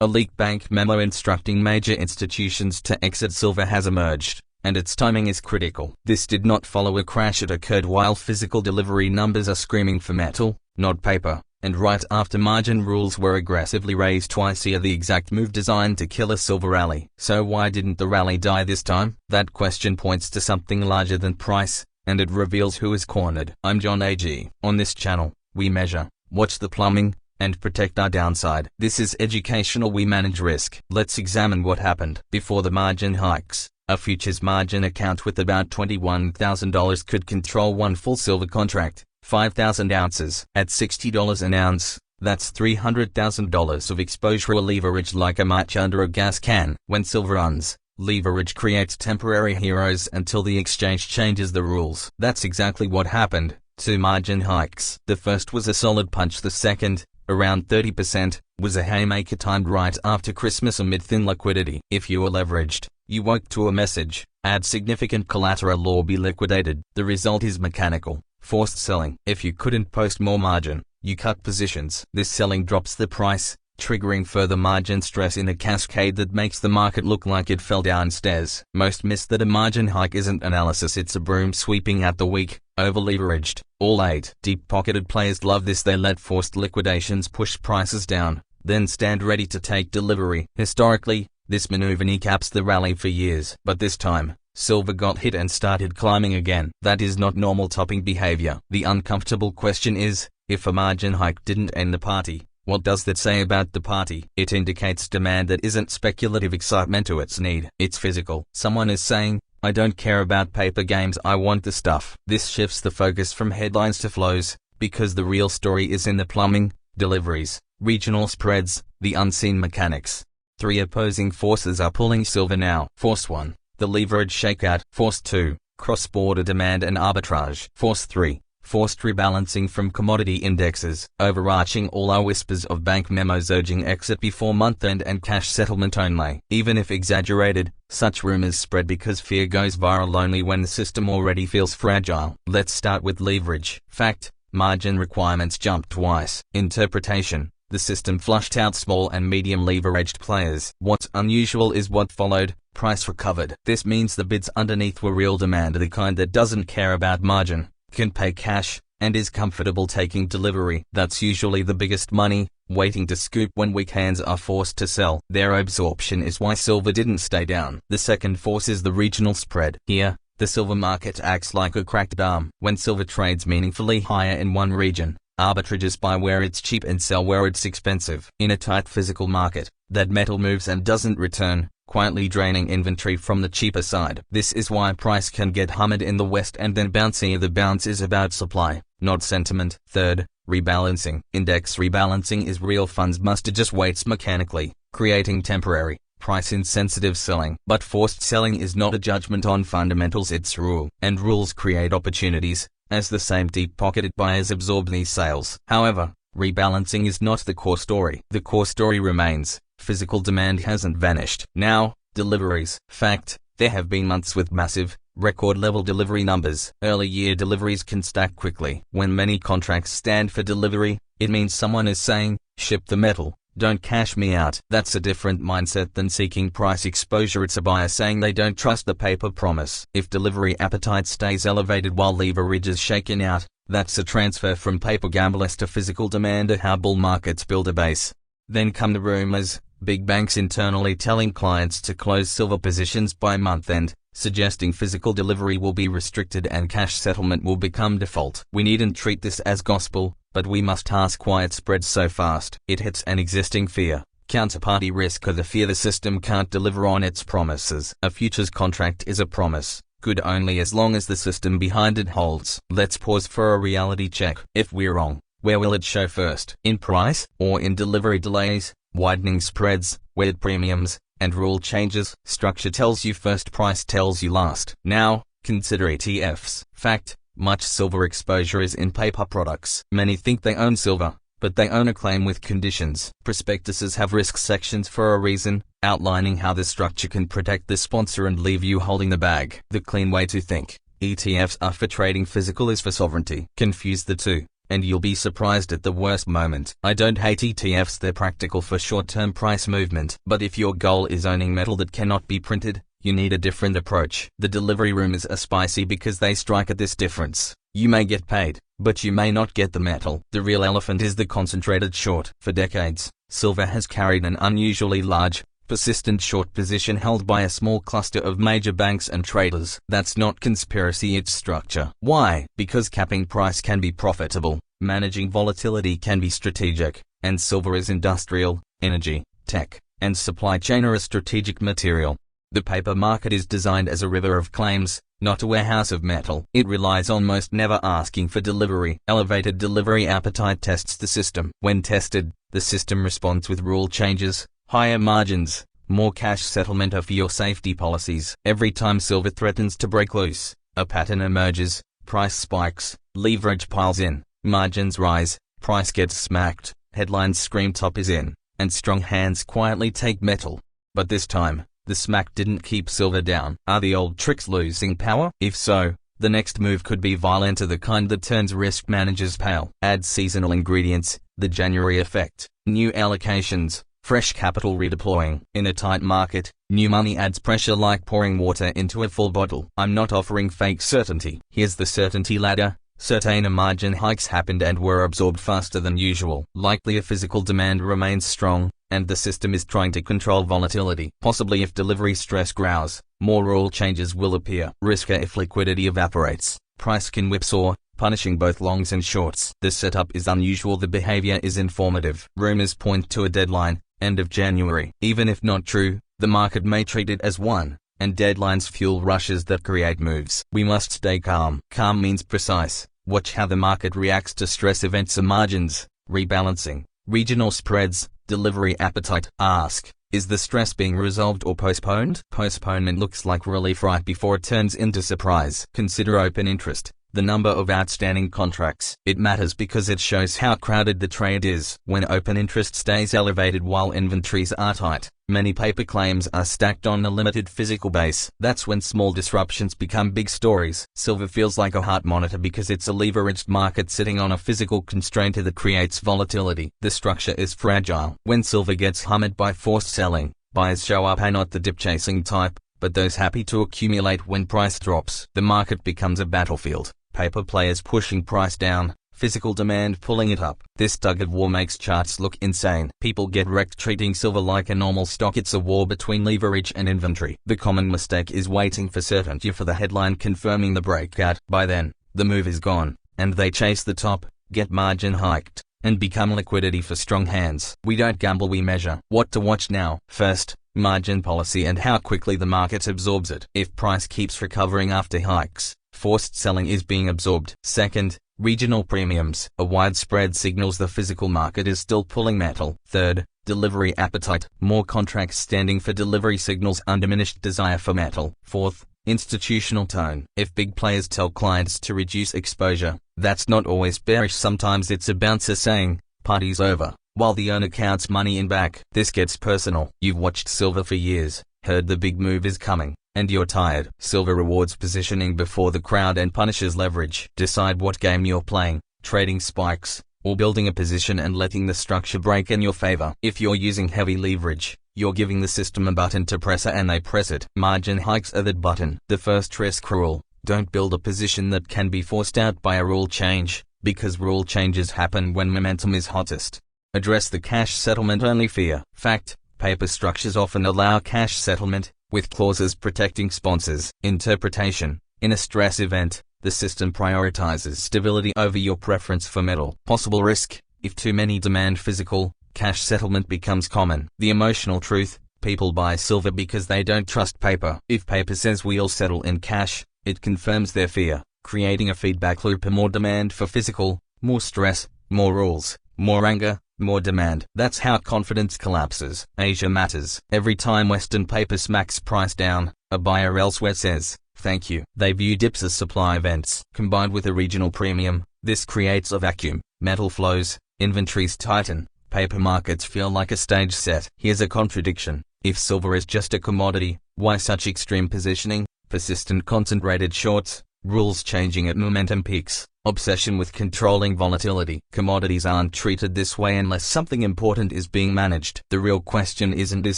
leaked bank memo instructing major institutions to exit silver has emerged, and its timing is critical. This did not follow a crash. It occurred while physical delivery numbers are screaming for metal, not paper, and right after margin rules were aggressively raised twice a year, the exact move designed to kill a silver rally. So why didn't the rally die this time? That question points to something larger than price, and it reveals who is cornered. I'm John AG. On this channel, we measure, watch the plumbing, and protect our downside. This is educational. We manage risk. Let's examine what happened. Before the margin hikes, a futures margin account with about $21,000 could control one full silver contract, 5,000 ounces. At $60 an ounce, that's $300,000 of exposure or leverage, like a match under a gas can. When silver runs, leverage creates temporary heroes until the exchange changes the rules. That's exactly what happened. Two margin hikes. The first was a solid punch. The second, around 30%, was a haymaker timed right after Christmas amid thin liquidity. If you were leveraged, you woke to a message: add significant collateral or be liquidated. The result is mechanical, forced selling. If you couldn't post more margin, you cut positions. This selling drops the price, triggering further margin stress in a cascade that makes the market look like it fell downstairs. Most miss that a margin hike isn't analysis. It's a broom sweeping out the weak, over-leveraged. All 8 deep-pocketed players love this. They let forced liquidations push prices down, then stand ready to take delivery. Historically, this maneuver kneecaps the rally for years. But this time, silver got hit and started climbing again. That is not normal topping behavior. The uncomfortable question is, if a margin hike didn't end the party, what does that say about the party? It indicates demand that isn't speculative excitement to its need. It's physical. Someone is saying, I don't care about paper games, I want the stuff. This shifts the focus from headlines to flows, because the real story is in the plumbing, deliveries, regional spreads, the unseen mechanics. 3 opposing forces are pulling silver now. Force 1, the leverage shakeout. Force 2, cross-border demand and arbitrage. Force 3, forced rebalancing from commodity indexes. Overarching all are whispers of bank memos urging exit before month-end and cash settlement only. Even if exaggerated, such rumors spread because fear goes viral only when the system already feels fragile. Let's start with leverage. Fact: margin requirements jumped twice. Interpretation: the system flushed out small and medium leveraged players. What's unusual is what followed: price recovered. This means the bids underneath were real demand, the kind that doesn't care about margin, can pay cash, and is comfortable taking delivery. That's usually the biggest money, waiting to scoop when weak hands are forced to sell. Their absorption is why silver didn't stay down. The second force is the regional spread. Here, the silver market acts like a cracked arm. When silver trades meaningfully higher in one region, arbitrages buy where it's cheap and sell where it's expensive. In a tight physical market, that metal moves and doesn't return, quietly draining inventory from the cheaper side. This is why price can get hammered in the West and then bounce here. The bounce is about supply, not sentiment. Third, rebalancing. Index rebalancing is real funds must adjust weights mechanically, creating temporary, price-insensitive selling. But forced selling is not a judgment on fundamentals, it's rule. And rules create opportunities, as the same deep-pocketed buyers absorb these sales. However, rebalancing is not the core story. The core story remains: physical demand hasn't vanished. Now, deliveries. Fact: there have been months with massive, record-level delivery numbers. Early year deliveries can stack quickly. When many contracts stand for delivery, it means someone is saying, ship the metal, don't cash me out. That's a different mindset than seeking price exposure. It's a buyer saying they don't trust the paper promise. If delivery appetite stays elevated while leverage is shaken out, that's a transfer from paper gamblers to physical demand. How bull markets build a base. Then come the rumors: big banks internally telling clients to close silver positions by month-end, suggesting physical delivery will be restricted and cash settlement will become default. We needn't treat this as gospel, but we must ask why it spreads so fast. It hits an existing fear, counterparty risk, or the fear the system can't deliver on its promises. A futures contract is a promise, good only as long as the system behind it holds. Let's pause for a reality check. If we're wrong, where will it show first? In price, or in delivery delays, widening spreads, weird premiums, and rule changes? Structure tells you first, price tells you last. Now, consider ETFs. Fact: much silver exposure is in paper products. Many think they own silver, but they own a claim with conditions. Prospectuses have risk sections for a reason, outlining how the structure can protect the sponsor and leave you holding the bag. The clean way to think: ETFs are for trading, physical is for sovereignty. Confuse the two. and you'll be surprised at the worst moment. I don't hate ETFs, they're practical for short-term price movement. But if your goal is owning metal that cannot be printed, you need a different approach. The delivery rumors are spicy because they strike at this difference. You may get paid, but you may not get the metal. The real elephant is the concentrated short. For decades, silver has carried an unusually large, persistent short position held by a small cluster of major banks and traders. That's not conspiracy, it's structure. Why? Because capping price can be profitable, managing volatility can be strategic, and silver is industrial, energy, tech, and supply chain are a strategic material. The paper market is designed as a river of claims, not a warehouse of metal. It relies on most never asking for delivery. Elevated delivery appetite tests the system. When tested, the system responds with rule changes, higher margins, more cash settlement for your safety policies. Every time silver threatens to break loose, a pattern emerges, price spikes, leverage piles in, margins rise, price gets smacked, headlines scream top is in, and strong hands quietly take metal. But this time, the smack didn't keep silver down. Are the old tricks losing power? If so, the next move could be violent, the kind that turns risk managers pale. Add seasonal ingredients, the January effect, new allocations, fresh capital redeploying. In a tight market, new money adds pressure like pouring water into a full bottle. I'm not offering fake certainty. Here's the certainty ladder. Certain margin hikes happened and were absorbed faster than usual. Likely a physical demand remains strong, and the system is trying to control volatility. Possibly if delivery stress grows, more rule changes will appear. Risker if liquidity evaporates. Price can whipsaw, punishing both longs and shorts. The setup is unusual, the behavior is informative. Rumors point to a deadline, end of January. Even if not true, the market may treat it as one, and deadlines fuel rushes that create moves. We must stay calm. Calm means precise. Watch how the market reacts to stress events, margins, rebalancing, regional spreads, delivery appetite. Ask, is the stress being resolved or postponed? Postponement looks like relief right before it turns into surprise. Consider open interest, the number of outstanding contracts. It matters because it shows how crowded the trade is. When open interest stays elevated while inventories are tight, many paper claims are stacked on a limited physical base. That's when small disruptions become big stories. Silver feels like a heart monitor because it's a leveraged market sitting on a physical constraint that creates volatility. The structure is fragile. When silver gets hammered by forced selling, buyers show up, not the dip-chasing type, but those happy to accumulate when price drops. The market becomes a battlefield. Paper players pushing price down, physical demand pulling it up. This tug-of-war makes charts look insane. People get wrecked treating silver like a normal stock. It's a war between leverage and inventory. The common mistake is waiting for certainty, for the headline confirming the breakout. By then, the move is gone, and they chase the top, get margin hiked, and become liquidity for strong hands. We don't gamble, we measure. What to watch now? First, margin policy and how quickly the market absorbs it. If price keeps recovering after hikes, forced selling is being absorbed. Second, regional premiums. A wide spread signals the physical market is still pulling metal. Third, delivery appetite. More contracts standing for delivery signals undiminished desire for metal. Fourth, institutional tone. If big players tell clients to reduce exposure, that's not always bearish. Sometimes it's a bouncer saying, party's over, while the owner counts money in back. This gets personal. You've watched silver for years, heard the big move is coming, and you're tired. Silver rewards positioning before the crowd and punishes leverage. Decide what game you're playing, trading spikes, or building a position and letting the structure break in your favor. If you're using heavy leverage, you're giving the system a button to press and they press it. Margin hikes are that button. The first risk rule: don't build a position that can be forced out by a rule change, because rule changes happen when momentum is hottest. Address the cash settlement only fear. Fact: paper structures often allow cash settlement, with clauses protecting sponsors. Interpretation: in a stress event, the system prioritizes stability over your preference for metal. Possible risk: if too many demand physical, cash settlement becomes common. The emotional truth: people buy silver because they don't trust paper. If paper says we'll settle in cash, it confirms their fear, creating a feedback loop. More demand for physical, more stress, more rules, more anger, more demand. That's how confidence collapses. Asia matters. Every time Western paper smacks price down, a buyer elsewhere says, thank you. They view dips as supply events. Combined with a regional premium, this creates a vacuum. Metal flows, inventories tighten, paper markets feel like a stage set. Here's a contradiction. If silver is just a commodity, why such extreme positioning? Persistent concentrated shorts, rules changing at momentum peaks, obsession with controlling volatility. Commodities aren't treated this way unless something important is being managed. The real question isn't is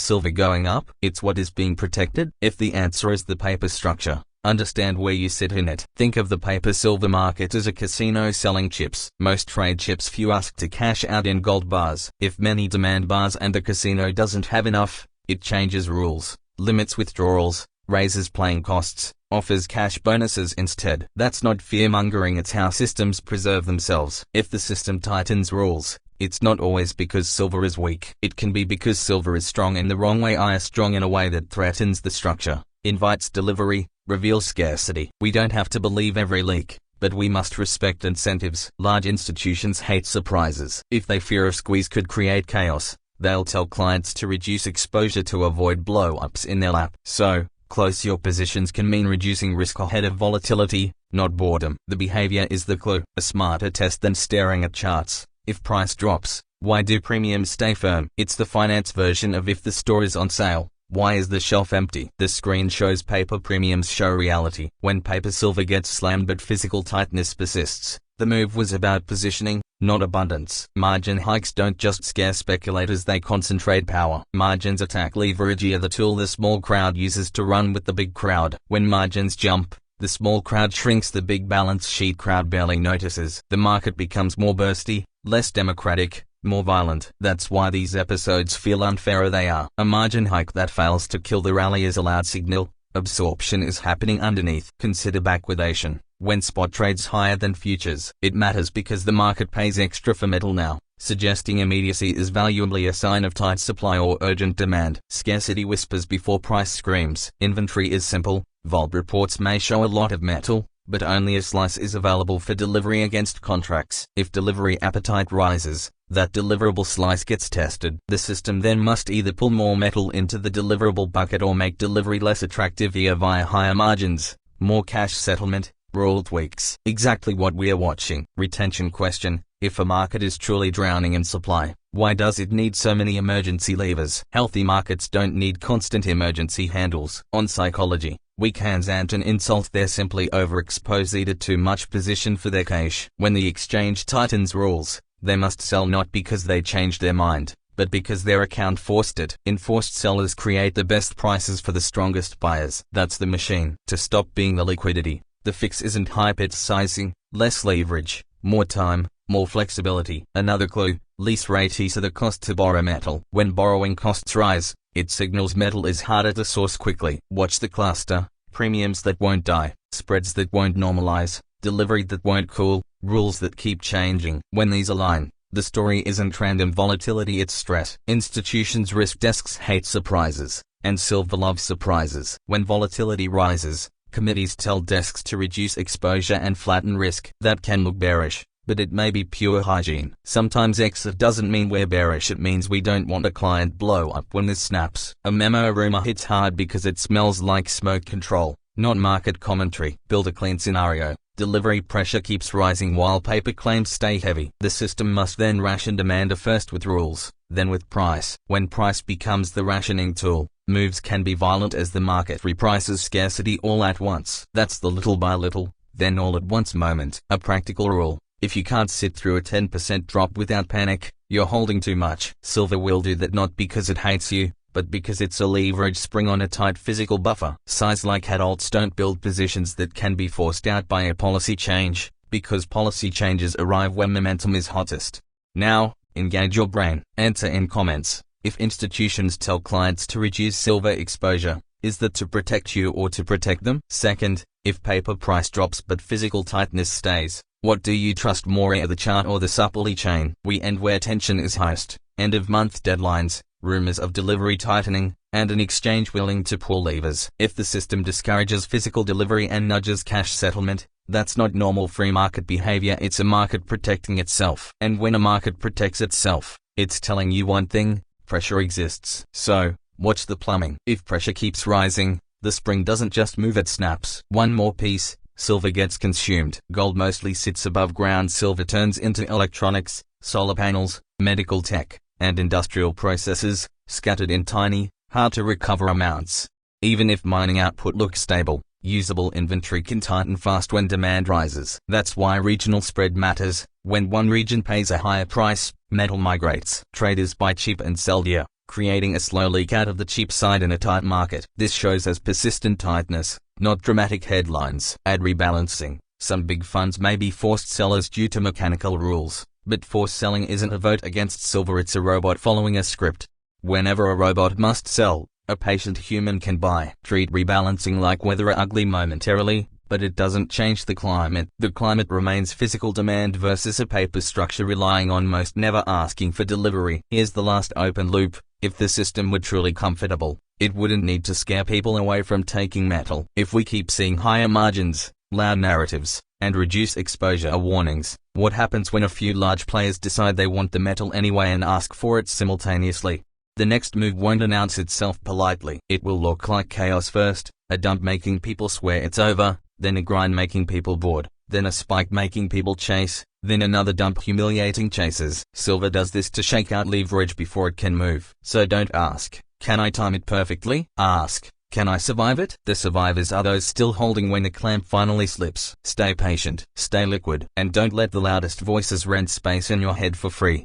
silver going up, it's what is being protected. If the answer is the paper structure, understand where you sit in it. Think of the paper silver market as a casino selling chips. Most trade chips few ask to cash out in gold bars. If many demand bars and the casino doesn't have enough, it changes rules, limits withdrawals, raises playing costs, offers cash bonuses instead. That's not fear-mongering, it's how systems preserve themselves. If the system tightens rules, it's not always because silver is weak. It can be because silver is strong in the wrong way, strong in a way that threatens the structure, invites delivery, reveals scarcity. We don't have to believe every leak, but we must respect incentives. Large institutions hate surprises. If they fear a squeeze could create chaos, they'll tell clients to reduce exposure to avoid blow-ups in their lap. So, close your positions can mean reducing risk ahead of volatility, not boredom. The behavior is the clue. A smarter test than staring at charts. If price drops, why do premiums stay firm? It's the finance version of if the store is on sale, why is the shelf empty? The screen shows paper, premiums show reality. When paper silver gets slammed but physical tightness persists, the move was about positioning, not abundance. Margin hikes don't just scare speculators, they concentrate power. Margins attack leverage, the tool the small crowd uses to run with the big crowd. When margins jump, the small crowd shrinks, the big balance sheet crowd barely notices. The market becomes more bursty, less democratic, more violent. That's why these episodes feel unfairer. They are. A margin hike that fails to kill the rally is a loud signal. Absorption is happening underneath. Consider backwardation. When spot trades higher than futures, it matters because the market pays extra for metal now. Suggesting immediacy is valuably a sign of tight supply or urgent demand. Scarcity whispers before price screams. Inventory is simple. Vault reports may show a lot of metal, but only a slice is available for delivery against contracts. If delivery appetite rises, that deliverable slice gets tested. The system then must either pull more metal into the deliverable bucket or make delivery less attractive via higher margins, more cash settlement, rule tweaks. Exactly what we are watching. Retention question. If a market is truly drowning in supply, why does it need so many emergency levers? Healthy markets don't need constant emergency handles. On psychology, weak hands aren't an insult, they're simply overexposed, either too much position for their cash. When the exchange tightens rules, they must sell not because they changed their mind, but because their account forced it. Enforced sellers create the best prices for the strongest buyers. That's the machine. To stop being the liquidity, the fix isn't hype, it's sizing, less leverage, more time, more flexibility. Another clue, lease rate is the cost to borrow metal. When borrowing costs rise, it signals metal is harder to source quickly. Watch the cluster, premiums that won't die, spreads that won't normalize, delivery that won't cool, rules that keep changing. When these align, the story isn't random volatility, it's stress. Institutions' risk desks hate surprises, and silver loves surprises. When volatility rises, committees tell desks to reduce exposure and flatten risk. That can look bearish, but it may be pure hygiene. Sometimes exit doesn't mean we're bearish, it means we don't want a client blow up when this snaps. A memo rumor hits hard because it smells like smoke control, not market commentary. Build a clean scenario. Delivery pressure keeps rising while paper claims stay heavy. The system must then ration demand first with rules, then with price. When price becomes the rationing tool, moves can be violent as the market reprices scarcity all at once. That's the little by little, then all at once moment. A practical rule. If you can't sit through a 10% drop without panic, you're holding too much. Silver will do that not because it hates you, but because it's a leverage spring on a tight physical buffer. Size like adults don't build positions that can be forced out by a policy change, because policy changes arrive when momentum is hottest. Now, engage your brain. Answer in comments. If institutions tell clients to reduce silver exposure, is that to protect you or to protect them? Second, if paper price drops but physical tightness stays, what do you trust more, the chart or the supply chain? We end where tension is highest. End of month deadlines, rumors of delivery tightening, and an exchange willing to pull levers. If the system discourages physical delivery and nudges cash settlement, that's not normal free market behavior, it's a market protecting itself. And when a market protects itself, it's telling you one thing: pressure exists. So, watch the plumbing. If pressure keeps rising, the spring doesn't just move, it snaps. One more piece. Silver gets consumed. Gold mostly sits above ground. Silver turns into electronics, solar panels, medical tech, and industrial processes, scattered in tiny, hard to recover amounts. Even if mining output looks stable, Usable inventory can tighten fast when demand rises. That's why regional spread matters. When one region pays a higher price, metal migrates. Traders buy cheap and sell dear, creating a slow leak out of the cheap side in a tight market. This shows as persistent tightness, not dramatic headlines. Add rebalancing. Some big funds may be forced sellers due to mechanical rules, but forced selling isn't a vote against silver, it's a robot following a script. Whenever a robot must sell, a patient human can buy. Treat rebalancing like weather, ugly momentarily, but it doesn't change the climate. The climate remains physical demand versus a paper structure relying on most never asking for delivery. Here's the last open loop. If the system were truly comfortable, it wouldn't need to scare people away from taking metal. If we keep seeing higher margins, loud narratives, and reduce exposure warnings, what happens when a few large players decide they want the metal anyway and ask for it simultaneously? The next move won't announce itself politely. It will look like chaos first, a dump making people swear it's over, then a grind making people bored, then a spike making people chase, then another dump humiliating chasers. Silver does this to shake out leverage before it can move. So don't ask, can I time it perfectly? Ask, can I survive it? The survivors are those still holding when the clamp finally slips. Stay patient, stay liquid, and don't let the loudest voices rent space in your head for free.